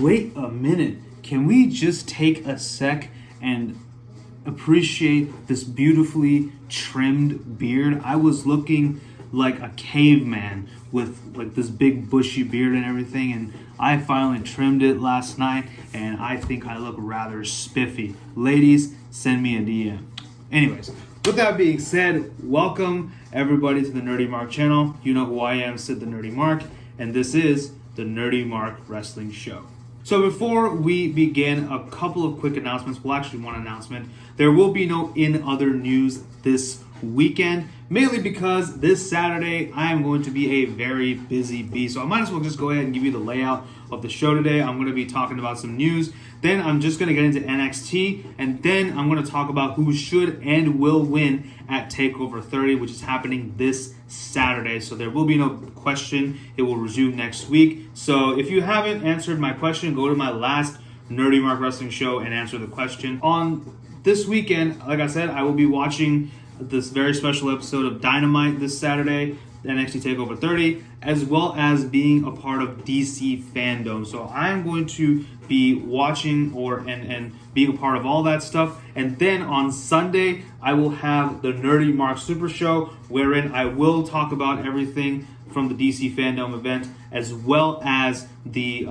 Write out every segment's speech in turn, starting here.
Wait a minute. Can we just take a sec and appreciate this beautifully trimmed beard? I was looking like a caveman with like this big bushy beard and everything, and I finally trimmed it last night, and I think I look rather spiffy. Ladies, send me a DM. Anyways, with that being said, welcome everybody to the NerdyMark channel. You know who I am, Sid the NerdyMark, and this is the NerdyMark Wrestling Show. So before we begin, a couple of quick announcements. Well, actually one announcement. There will be no In Other News this weekend, mainly because this Saturday I am going to be a very busy bee. So I might as well just go ahead and give you the layout of the show today. I'm going to be talking about some news. Then I'm just going to get into NXT, and then I'm going to talk about who should and will win at TakeOver 30, which is happening this Saturday. So there will be no question. It will resume next week. So if you haven't answered my question, go to my last NerdyMark Wrestling Show and answer the question. On this weekend, like I said, I will be watching this very special episode of Dynamite this Saturday, NXT TakeOver 30, as well as being a part of DC Fandom. So I'm going to be watching and being a part of all that stuff. And then on Sunday, I will have the NerdyMark Super Show, wherein I will talk about everything from the DC Fandom event, as well as the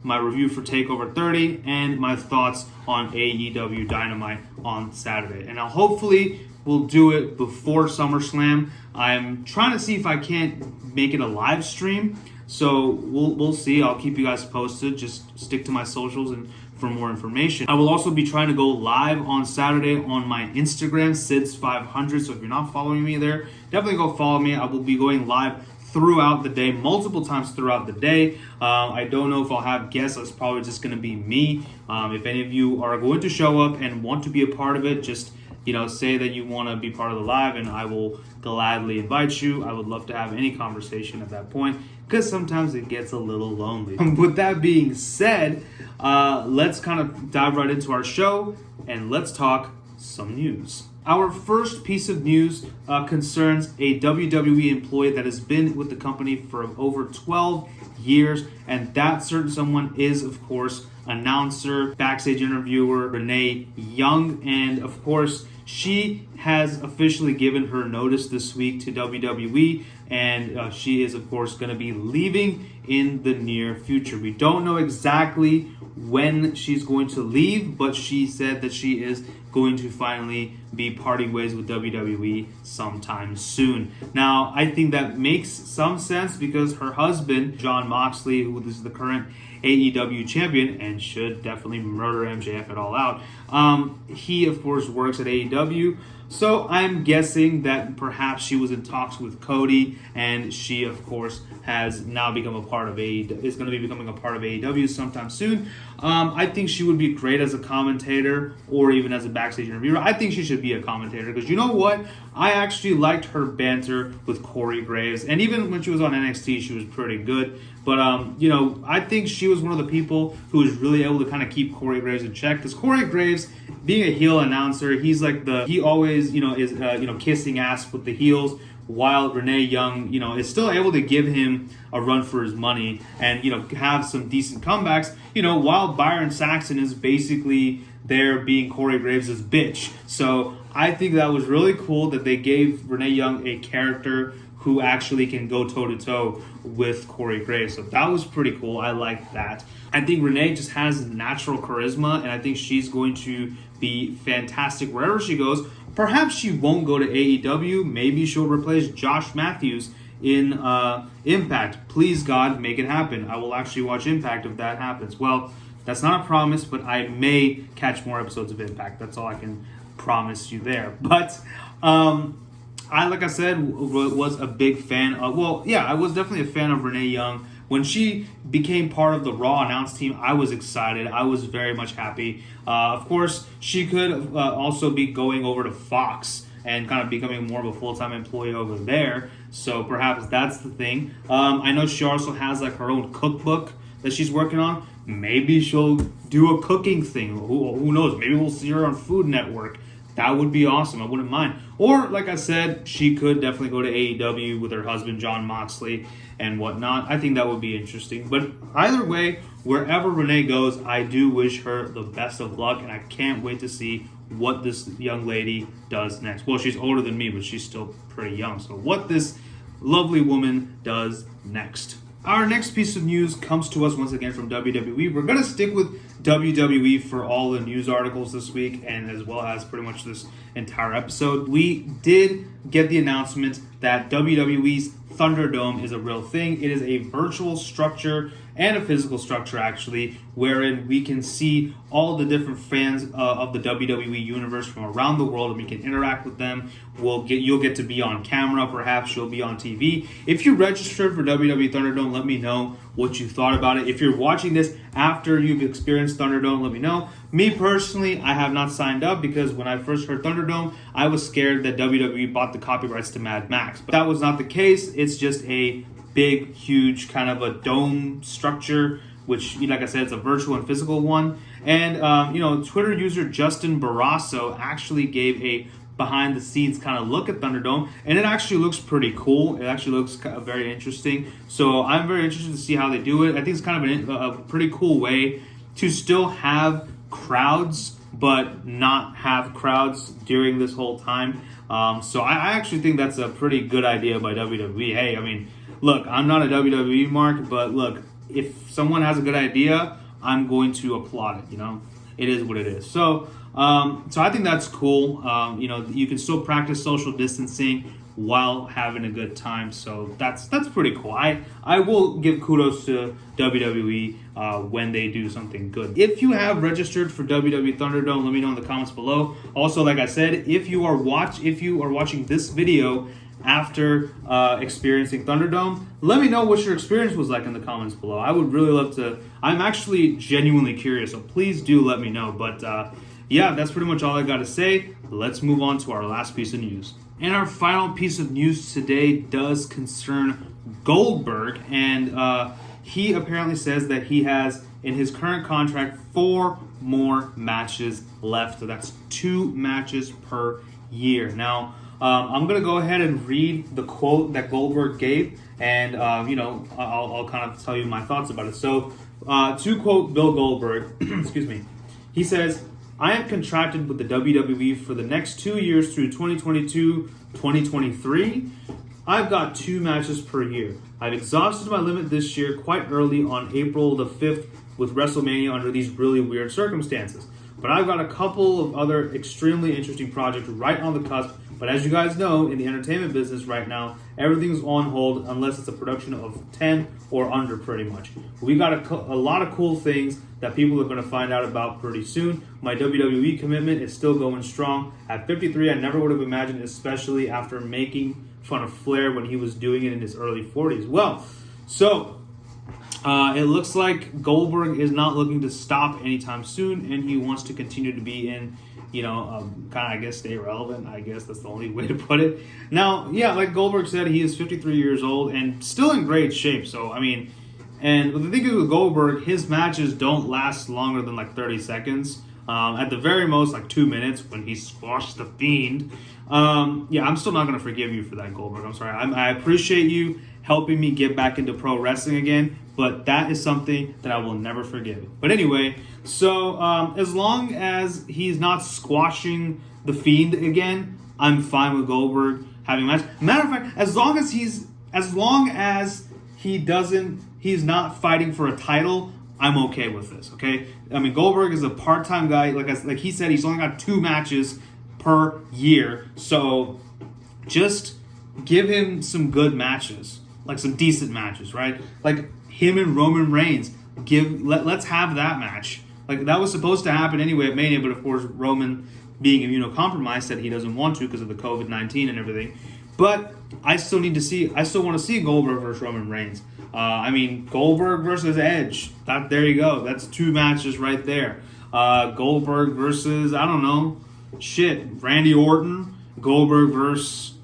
my review for TakeOver 30 and my thoughts on AEW Dynamite on Saturday. And I'll hopefully we'll do it before SummerSlam. I'm trying to see if I can't make it a live stream. So we'll see. I'll keep you guys posted. Just stick to my socials and for more information. I will also be trying to go live on Saturday on my Instagram, Sids500. So if you're not following me there, definitely go follow me. I will be going live throughout the day, multiple times throughout the day. I don't know if I'll have guests. It's probably just going to be me. If any of you are going to show up and want to be a part of it, just say that you want to be part of the live, and I will gladly invite you. I would love to have any conversation at that point, because sometimes it gets a little lonely. With that being said, let's kind of dive right into our show, and let's talk some news. Our first piece of news concerns a WWE employee that has been with the company for over 12 years, and that certain someone is, of course, announcer, backstage interviewer Renee Young, and of course, she has officially given her notice this week to WWE, and she is, of course, going to be leaving in the near future. We don't know exactly when she's going to leave, but she said that she is going to finally be parting ways with WWE sometime soon. Now, I think that makes some sense because her husband, Jon Moxley, who is the current AEW champion and should definitely murder MJF at All Out, he, of course, works at AEW. So I'm guessing that perhaps she was in talks with Cody, and she, of course, has now become a part of AEW, is going to be becoming a part of AEW sometime soon. I think she would be great as a commentator or even as a backstage interviewer. I think she should be a commentator because you know what? I actually liked her banter with Corey Graves, and even when she was on NXT, she was pretty good. But, I think she was one of the people who was really able to kind of keep Corey Graves in check, because Corey Graves, being a heel announcer, he's like he always, is, kissing ass with the heels, while Renee Young, is still able to give him a run for his money and, have some decent comebacks, while Byron Saxton is basically there being Corey Graves' bitch. So I think that was really cool that they gave Renee Young a character who actually can go toe-to-toe with Corey Graves. So that was pretty cool. I like that. I think Renee just has natural charisma, and I think she's going to be fantastic wherever she goes. Perhaps she won't go to AEW. Maybe she'll replace Josh Matthews in Impact. Please, God, make it happen. I will actually watch Impact if that happens. Well, that's not a promise, but I may catch more episodes of Impact. That's all I can promise you there. But like I said, was a big fan of, I was definitely a fan of Renee Young. When she became part of the Raw announce team, I was excited. I was very much happy. Of course, she could also be going over to Fox and kind of becoming more of a full-time employee over there. So perhaps that's the thing. I know she also has like her own cookbook that she's working on. Maybe she'll do a cooking thing. Who knows? Maybe we'll see her on Food Network. That would be awesome. I wouldn't mind. Or, like I said, she could definitely go to AEW with her husband, Jon Moxley, and whatnot. I think that would be interesting. But either way, wherever Renee goes, I do wish her the best of luck, and I can't wait to see what this young lady does next. Well, she's older than me, but she's still pretty young. So what this lovely woman does next. Our next piece of news comes to us once again from WWE. We're going to stick with WWE for all the news articles this week, and as well as pretty much this entire episode. We did get the announcement that WWE's Thunderdome is a real thing. It is a virtual structure and a physical structure, actually, wherein we can see all the different fans of the WWE universe from around the world, and we can interact with them. You'll get to be on camera, perhaps you'll be on TV. If you registered for WWE Thunderdome, let me know what you thought about it. If you're watching this after you've experienced Thunderdome, let me know. Me personally, I have not signed up because when I first heard Thunderdome, I was scared that WWE bought the copyrights to Mad Max. But that was not the case. It's just a big, huge kind of a dome structure, which, like I said, it's a virtual and physical one. And, Twitter user Justin Barrasso actually gave a behind-the-scenes kind of look at Thunderdome, and it actually looks pretty cool. It actually looks very interesting. So I'm very interested to see how they do it. I think it's kind of a pretty cool way to still have crowds, but not have crowds during this whole time. So I actually think that's a pretty good idea by WWE. Hey, I mean, look, I'm not a WWE mark, but look, if someone has a good idea, I'm going to applaud it, It is what it is. So I think that's cool. You can still practice social distancing while having a good time. So that's pretty cool. I will give kudos to WWE when they do something good. If you have registered for WWE Thunderdome, let me know in the comments below. Also, like I said, if you are watching this video after experiencing Thunderdome, let me know what your experience was like in the comments below. I would really love to. I'm actually genuinely curious, so please do let me know. But yeah, that's pretty much all I got to say. Let's move on to our last piece of news. And our final piece of news today does concern Goldberg, and he apparently says that he has, in his current contract, 4 more matches left. So that's 2 matches per year. Now, I'm going to go ahead and read the quote that Goldberg gave, and, I'll kind of tell you my thoughts about it. So, to quote Bill Goldberg, excuse me, he says, "I am contracted with the WWE for the next 2 years through 2022-2023. I've got 2 matches per year. I've exhausted my limit this year quite early on April the 5th with WrestleMania under these really weird circumstances. But I've got a couple of other extremely interesting projects right on the cusp. But as you guys know, in the entertainment business right now, everything's on hold unless it's a production of 10 or under, pretty much. We got a lot of cool things that people are going to find out about pretty soon. My WWE commitment is still going strong. At 53, I never would have imagined, especially after making fun of Flair when he was doing it in his early 40s. Well, so it looks like Goldberg is not looking to stop anytime soon, and he wants to continue to be in, kind of, stay relevant. I guess that's the only way to put it. Now, yeah, like Goldberg said, he is 53 years old and still in great shape. So, I mean, and the thing is with Goldberg, his matches don't last longer than like 30 seconds. At the very most, like 2 minutes when he squashed the Fiend. I'm still not going to forgive you for that, Goldberg. I'm sorry. I appreciate you helping me get back into pro wrestling again, but that is something that I will never forgive. But anyway, so as long as he's not squashing the Fiend again, I'm fine with Goldberg having a match. Matter of fact, as long as he's not fighting for a title, I'm okay with this. Okay, I mean, Goldberg is a part-time guy. Like he said, he's only got 2 matches per year, so just give him some good matches, like some decent matches, right? Like him and Roman Reigns. Let's have that match. Like that was supposed to happen anyway at Mania, but of course Roman, being immunocompromised, said he doesn't want to because of the COVID-19 and everything. But I still want to see Goldberg versus Roman Reigns. Goldberg versus Edge. There you go. That's 2 matches right there. Goldberg versus, Randy Orton. Goldberg versus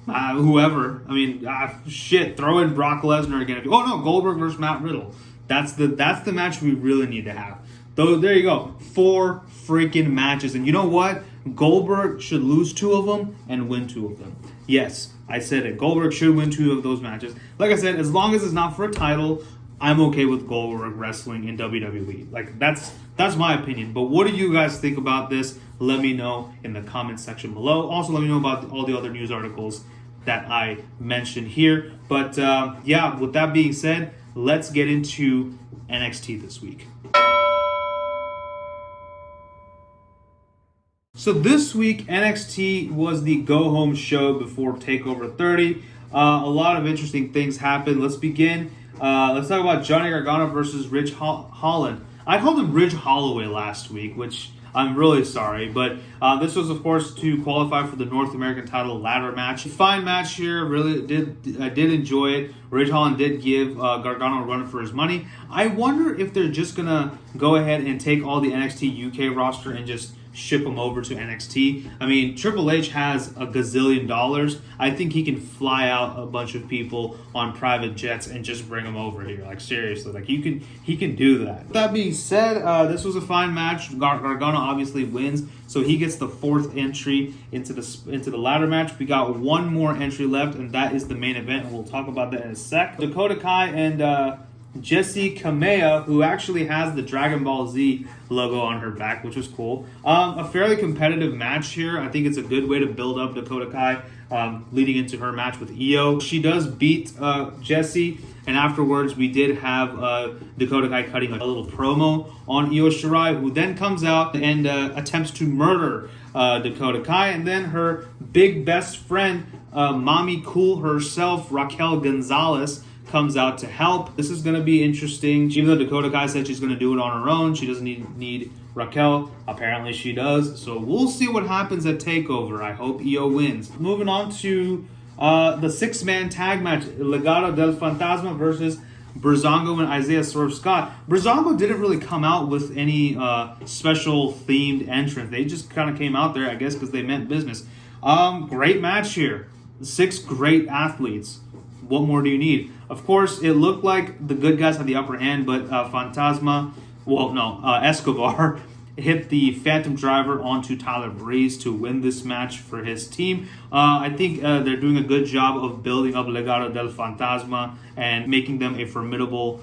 whoever. Throw in Brock Lesnar again. Goldberg versus Matt Riddle. That's the match we really need to have. Though there you go. 4 freaking matches. And you know what? Goldberg should lose 2 of them and win 2 of them. Yes, I said it. Goldberg should win 2 of those matches. Like I said, as long as it's not for a title, I'm okay with Goldberg wrestling in WWE. Like, that's my opinion. But what do you guys think about this? Let me know in the comment section below. Also, let me know about all the other news articles that I mentioned here. But yeah, with that being said, let's get into NXT this week. So this week, NXT was the go-home show before TakeOver 30. A lot of interesting things happened. Let's begin. Let's talk about Johnny Gargano versus Ridge Holland. I called him Ridge Holloway last week, which I'm really sorry. But this was, of course, to qualify for the North American title ladder match. Fine match here. Really I did enjoy it. Ridge Holland did give Gargano a run for his money. I wonder if they're just going to go ahead and take all the NXT UK roster and just ship them over to NXT. I mean, Triple H has a gazillion dollars. I think he can fly out a bunch of people on private jets and just bring them over here. Like, seriously, like he can do that. That being said, this was a fine match. Gargano obviously wins, so he gets the fourth entry into the ladder match. We got one more entry left, and that is the main event, and we'll talk about that in a sec. Dakota Kai and Jessie Kamea, who actually has the Dragon Ball Z logo on her back, which was cool. A fairly competitive match here. I think it's a good way to build up Dakota Kai leading into her match with Io. She does beat Jessie, and afterwards we did have Dakota Kai cutting a little promo on Io Shirai, who then comes out and attempts to murder Dakota Kai, and then her big best friend, Mommy Cool herself, Raquel Gonzalez, comes out to help. This is going to be interesting. Even though Dakota Kai said she's going to do it on her own, she doesn't need Raquel. Apparently she does. So we'll see what happens at TakeOver. I hope Io wins. Moving on to the six-man tag match. Legado del Fantasma versus Breezango and Isaiah Swerve Scott. Breezango didn't really come out with any special themed entrance. They just kind of came out there, I guess, because they meant business. Great match here. 6 great athletes. What more do you need? Of course, it looked like the good guys had the upper hand, but Escobar hit the Phantom Driver onto Tyler Breeze to win this match for his team. I think they're doing a good job of building up Legado del Fantasma and making them a formidable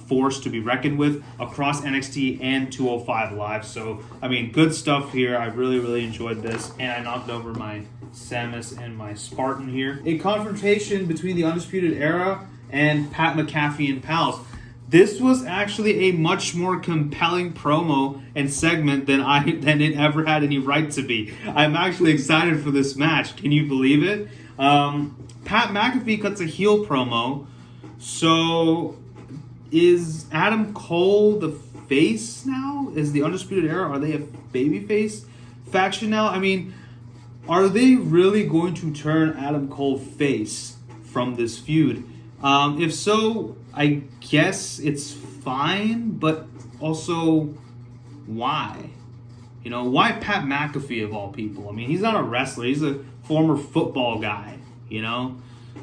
force to be reckoned with across NXT and 205 Live. So, I mean, good stuff here. I really, really enjoyed this, and I knocked over my Samus and my Spartan here. A confrontation between the Undisputed Era and Pat McAfee and pals. This was actually a much more compelling promo and segment than it ever had any right to be. I'm actually excited for this match. Can you believe it? Pat McAfee cuts a heel promo. So is Adam Cole the face now? Is the Undisputed Era, are they a babyface faction now? I mean, are they really going to turn Adam Cole face from this feud? If so, I guess it's fine, but also, why? You know, why Pat McAfee of all people? I mean, he's not a wrestler. He's a former football guy, you know?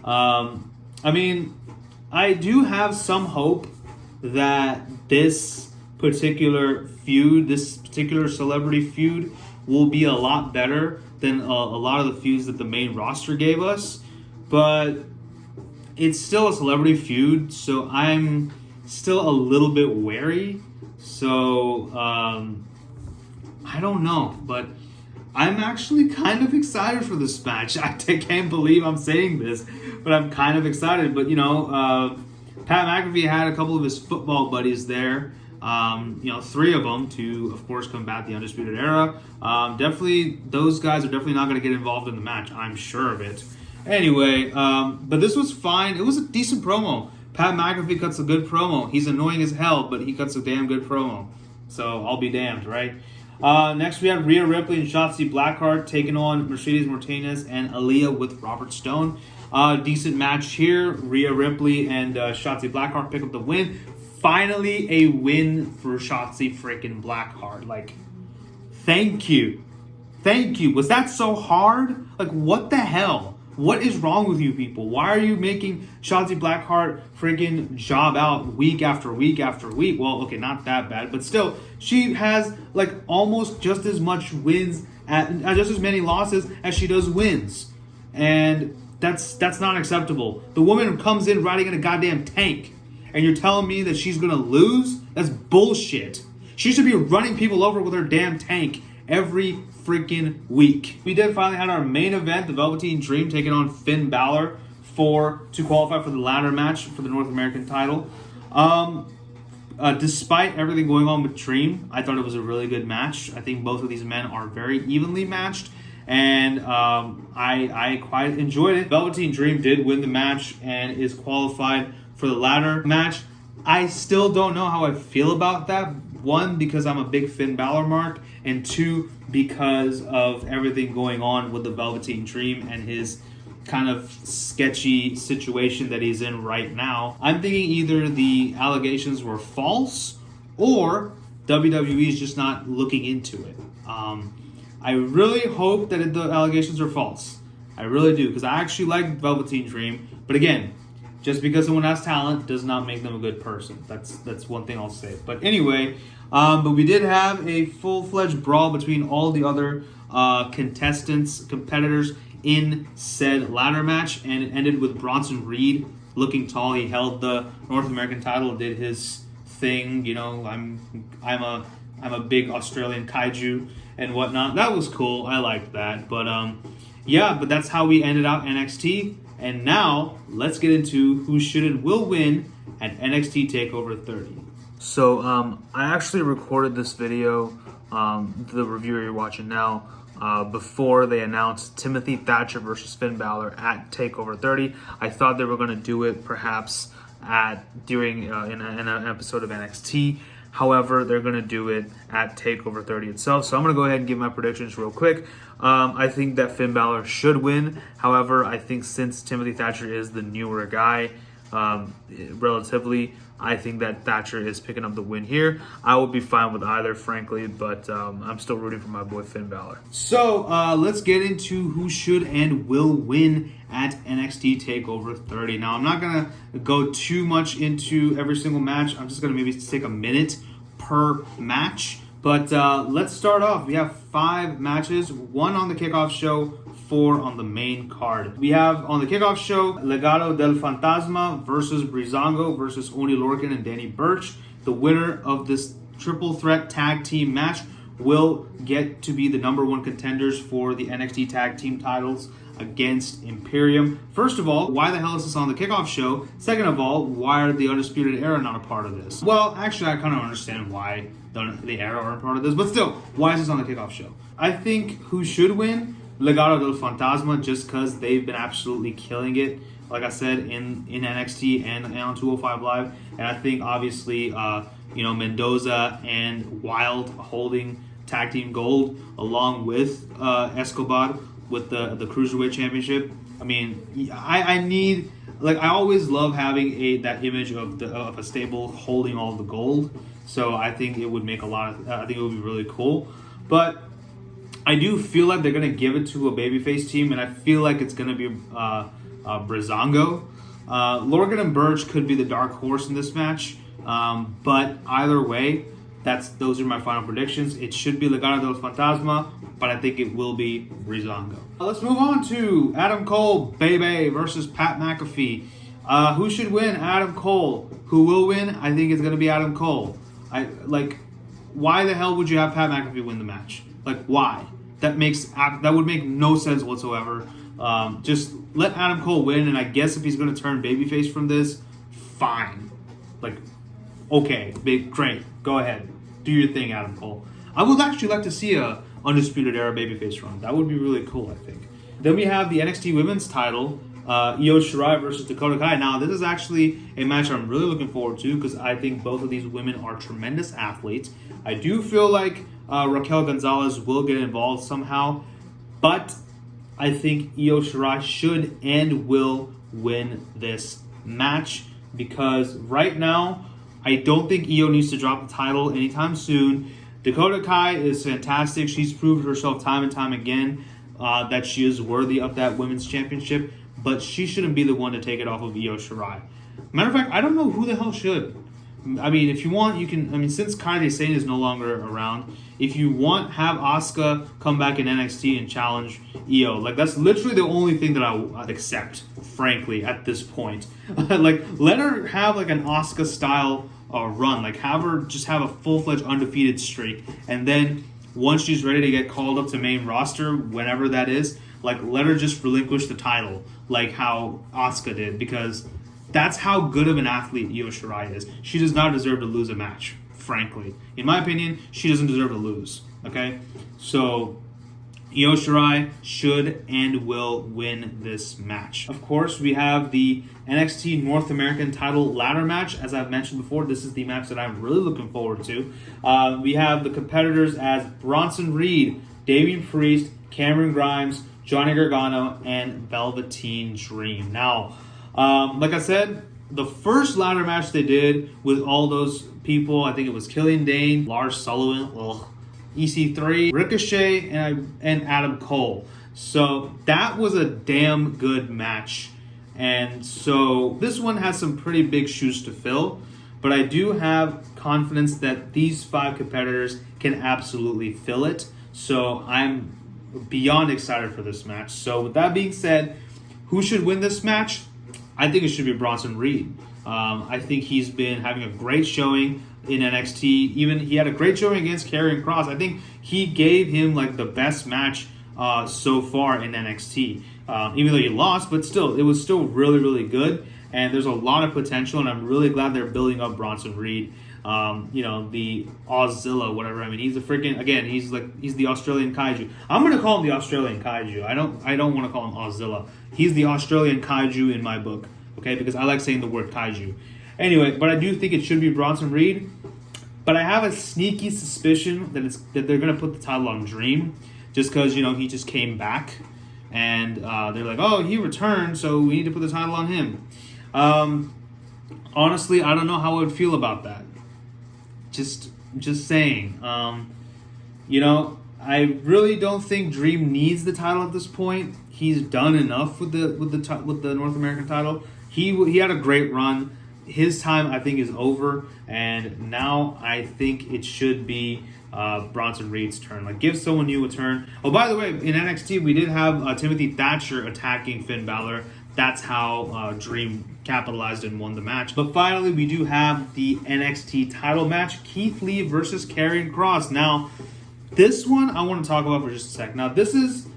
I mean, I do have some hope that this particular feud, this particular celebrity feud, will be a lot better than a lot of the feuds that the main roster gave us. But it's still a celebrity feud, so I'm still a little bit wary. So, I don't know, but I'm actually kind of excited for this match. I can't believe I'm saying this, but I'm kind of excited. But, you know, Pat McAfee had a couple of his football buddies there. 3 of them to, of course, combat the Undisputed Era. Definitely, those guys are definitely not going to get involved in the match. I'm sure of it. Anyway, but this was fine. It was a decent promo. Pat McAfee cuts a good promo. He's annoying as hell, but he cuts a damn good promo. So I'll be damned, right? Next, we have Rhea Ripley and Shotzi Blackheart taking on Mercedes Martinez and Aaliyah with Robert Stone. Decent match here. Rhea Ripley and Shotzi Blackheart pick up the win. Finally, a win for Shotzi freaking Blackheart. Like, thank you. Thank you. Was that so hard? Like, what the hell? What is wrong with you people? Why are you making Shotzi Blackheart freaking job out week after week after week? Well, okay, not that bad, but still, she has like almost just as much wins, just as many losses as she does wins, and that's not acceptable. The woman comes in riding in a goddamn tank, and you're telling me that she's going to lose? That's bullshit. She should be running people over with her damn tank every freaking week. We did finally have our main event, the Velveteen Dream taking on Finn Balor to qualify for the ladder match for the North American title. Despite everything going on with Dream, I thought it was a really good match. I think both of these men are very evenly matched, and I quite enjoyed it. Velveteen Dream did win the match and is qualified for the ladder match. I still don't know how I feel about that. One, because I'm a big Finn Balor mark, and two, because of everything going on with the Velveteen Dream and his kind of sketchy situation that he's in right now. I'm thinking either the allegations were false or WWE is just not looking into it. I really hope that the allegations are false. I really do, because I actually like Velveteen Dream. But again, just because someone has talent does not make them a good person. That's one thing I'll say. But anyway, but we did have a full-fledged brawl between all the other competitors in said ladder match, and it ended with Bronson Reed looking tall. He held the North American title and did his thing. You know, I'm a big Australian kaiju and whatnot. That was cool. I liked that. But but that's how we ended out NXT. And now let's get into who should and will win at NXT TakeOver 30. So I actually recorded this video, the review you're watching now, before they announced Timothy Thatcher versus Finn Balor at TakeOver 30. I thought they were going to do it perhaps during in an episode of NXT. However, they're going to do it at TakeOver 30 itself. So I'm going to go ahead and give my predictions real quick. I think that Finn Balor should win. However, I think since Timothy Thatcher is the newer guy, relatively, I think that Thatcher is picking up the win here. I will be fine with either, frankly, but I'm still rooting for my boy Finn Balor. So let's get into who should and will win at NXT TakeOver 30. Now, I'm not going to go too much into every single match. I'm just going to maybe take a minute per match. But let's start off. We have 5 matches, 1 on the kickoff show, 4 on the main card. We have on the kickoff show, Legado del Fantasma versus Breezango versus Oni Lorcan and Danny Burch. The winner of this triple threat tag team match will get to be the number 1 contenders for the NXT tag team titles against Imperium. First of all, why the hell is this on the kickoff show? Second of all, why are the Undisputed Era not a part of this? Well, actually, I kind of understand why the Era are a part of this, but still, why is this on the kickoff show? I think who should win? Legado del Fantasma, just because they've been absolutely killing it, like I said, in NXT and on 205 Live. And I think, obviously, Mendoza and Wild holding tag team gold, along with Escobar with the Cruiserweight Championship. I mean, I need, like, I always love having that image of a stable holding all the gold. So I think it would make I think it would be really cool. But I do feel like they're going to give it to a babyface team, and I feel like it's going to be Breezango. Lorcan and Burch could be the dark horse in this match, but either way, those are my final predictions. It should be Legado del Fantasma, but I think it will be Breezango. Let's move on to Adam Cole, Bebe versus Pat McAfee. Who should win? Adam Cole. Who will win? I think it's going to be Adam Cole. Why the hell would you have Pat McAfee win the match? Like, why? That would make no sense whatsoever. Just let Adam Cole win, and I guess if he's going to turn babyface from this, fine. Like, okay, great, go ahead, do your thing, Adam Cole. I would actually like to see a Undisputed Era babyface run. That would be really cool, I think. Then we have the NXT Women's title, Io Shirai versus Dakota Kai. Now, this is actually a match I'm really looking forward to because I think both of these women are tremendous athletes. I do feel like Raquel Gonzalez will get involved somehow, but I think Io Shirai should and will win this match because right now, I don't think Io needs to drop the title anytime soon. Dakota Kai is fantastic. She's proved herself time and time again that she is worthy of that women's championship, but she shouldn't be the one to take it off of Io Shirai. Matter of fact, I don't know who the hell should. I mean, if you want, you can. I mean, since Kairi Sane is no longer around, if you want, have Asuka come back in NXT and challenge Io. Like, that's literally the only thing that I'd accept, frankly, at this point. Like, let her have like an Asuka style run. Like, have her just have a full-fledged undefeated streak, and then once she's ready to get called up to main roster, whenever that is, like, let her just relinquish the title, like how Asuka did, because that's how good of an athlete Io Shirai is. She does not deserve to lose a match, frankly. In my opinion, she doesn't deserve to lose, okay? So, Io Shirai should and will win this match. Of course, we have the NXT North American title ladder match. As I've mentioned before, this is the match that I'm really looking forward to. We have the competitors as Bronson Reed, Damian Priest, Cameron Grimes, Johnny Gargano, and Velveteen Dream. Now, like I said, the first ladder match they did with all those people, I think it was Killian Dane, Lars Sullivan, EC3, Ricochet, and Adam Cole. So that was a damn good match. And so this one has some pretty big shoes to fill. But I do have confidence that these 5 competitors can absolutely fill it. So I'm beyond excited for this match. So with that being said, who should win this match? I think it should be Bronson Reed. I think he's been having a great showing in NXT. Even he had a great showing against Karrion Kross. I think he gave him like the best match so far in NXT. Even though he lost, but still, it was still really, really good. And there's a lot of potential, and I'm really glad they're building up Bronson Reed. The Auszilla, whatever. I mean, he's a freaking, again, he's the Australian Kaiju. I'm gonna call him the Australian Kaiju. I don't want to call him Auszilla. He's the Australian Kaiju in my book, okay? Because I like saying the word Kaiju. Anyway, but I do think it should be Bronson Reed. But I have a sneaky suspicion that they're gonna put the title on Dream, just because he just came back, and they're like, oh, he returned, so we need to put the title on him. Honestly, I don't know how I would feel about that. Just saying. I really don't think Dream needs the title at this point. He's done enough with the North American title. He had a great run. His time, I think, is over, and now I think it should be Bronson Reed's turn. Like, give someone new a turn. Oh, by the way, in NXT, we did have Timothy Thatcher attacking Finn Balor. That's how Dream capitalized and won the match. But finally, we do have the NXT title match. Keith Lee versus Karrion Kross. Now, this one I want to talk about for just a sec. Now, this is,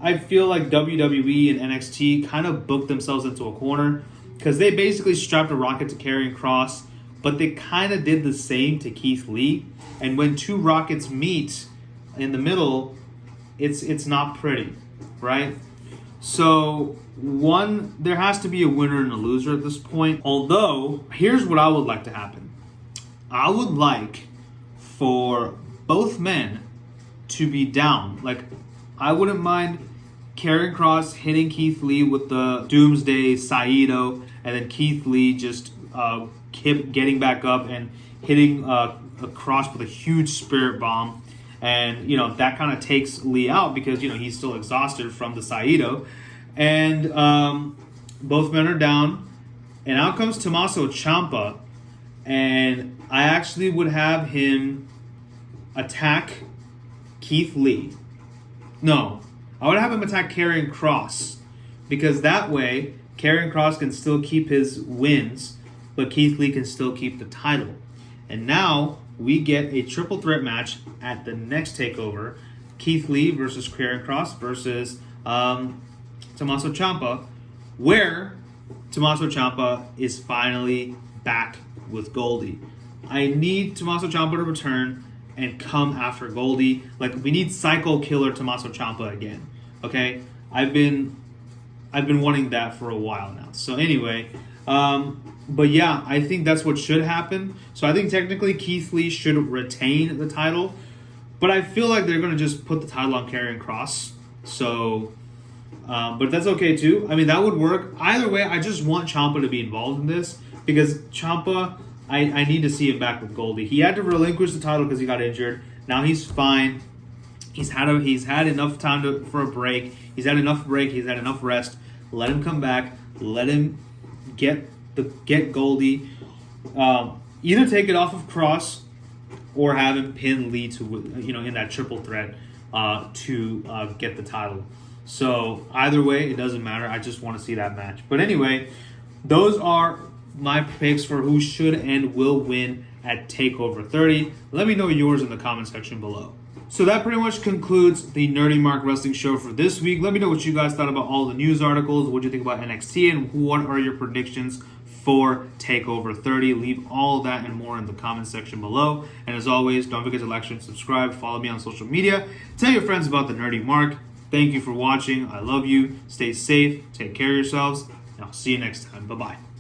I feel like WWE and NXT kind of booked themselves into a corner, because they basically strapped a rocket to Karrion Kross, but they kind of did the same to Keith Lee. And when 2 rockets meet in the middle, it's not pretty, right? So, there has to be a winner and a loser at this point. Although, here's what I would like to happen. I would like for both men to be down. Like, I wouldn't mind Karrion Kross hitting Keith Lee with the Doomsday Saito, and then Keith Lee just kept getting back up and hitting Kross with a huge spirit bomb. And, that kind of takes Lee out because, he's still exhausted from the Saito. And both men are down. And out comes Tommaso Ciampa. And I actually would have him attack Keith Lee. No, I would have him attack Karrion Kross. Because that way, Karrion Kross can still keep his wins, but Keith Lee can still keep the title. And now we get a triple threat match at the next TakeOver. Keith Lee versus Karrion Kross versus Tommaso Ciampa, where Tommaso Ciampa is finally back with Goldie. I need Tommaso Ciampa to return and come after Goldie. Like, we need Psycho Killer Tommaso Ciampa again. Okay? I've been wanting that for a while now. So anyway, but yeah, I think that's what should happen. So I think technically Keith Lee should retain the title, but I feel like they're going to just put the title on Karrion Kross. So, but that's okay too. I mean, that would work. Either way, I just want Ciampa to be involved in this, because Ciampa, I need to see him back with Goldie. He had to relinquish the title because he got injured. Now he's fine. He's had enough time for a break. He's had enough break. He's had enough rest. Let him come back. Let him get Goldie. either take it off of Cross or have him pin Lee to, in that triple threat to get the title. So either way, it doesn't matter. I just want to see that match. But anyway, those are my picks for who should and will win at TakeOver 30. Let me know yours in the comment section below. So that pretty much concludes the NerdyMark Wrestling Show for this week. Let me know what you guys thought about all the news articles. What do you think about NXT? And what are your predictions for TakeOver 30? Leave all of that and more in the comment section below. And as always, don't forget to like, share, and subscribe. Follow me on social media. Tell your friends about the NerdyMark. Thank you for watching. I love you. Stay safe. Take care of yourselves. And I'll see you next time. Bye-bye.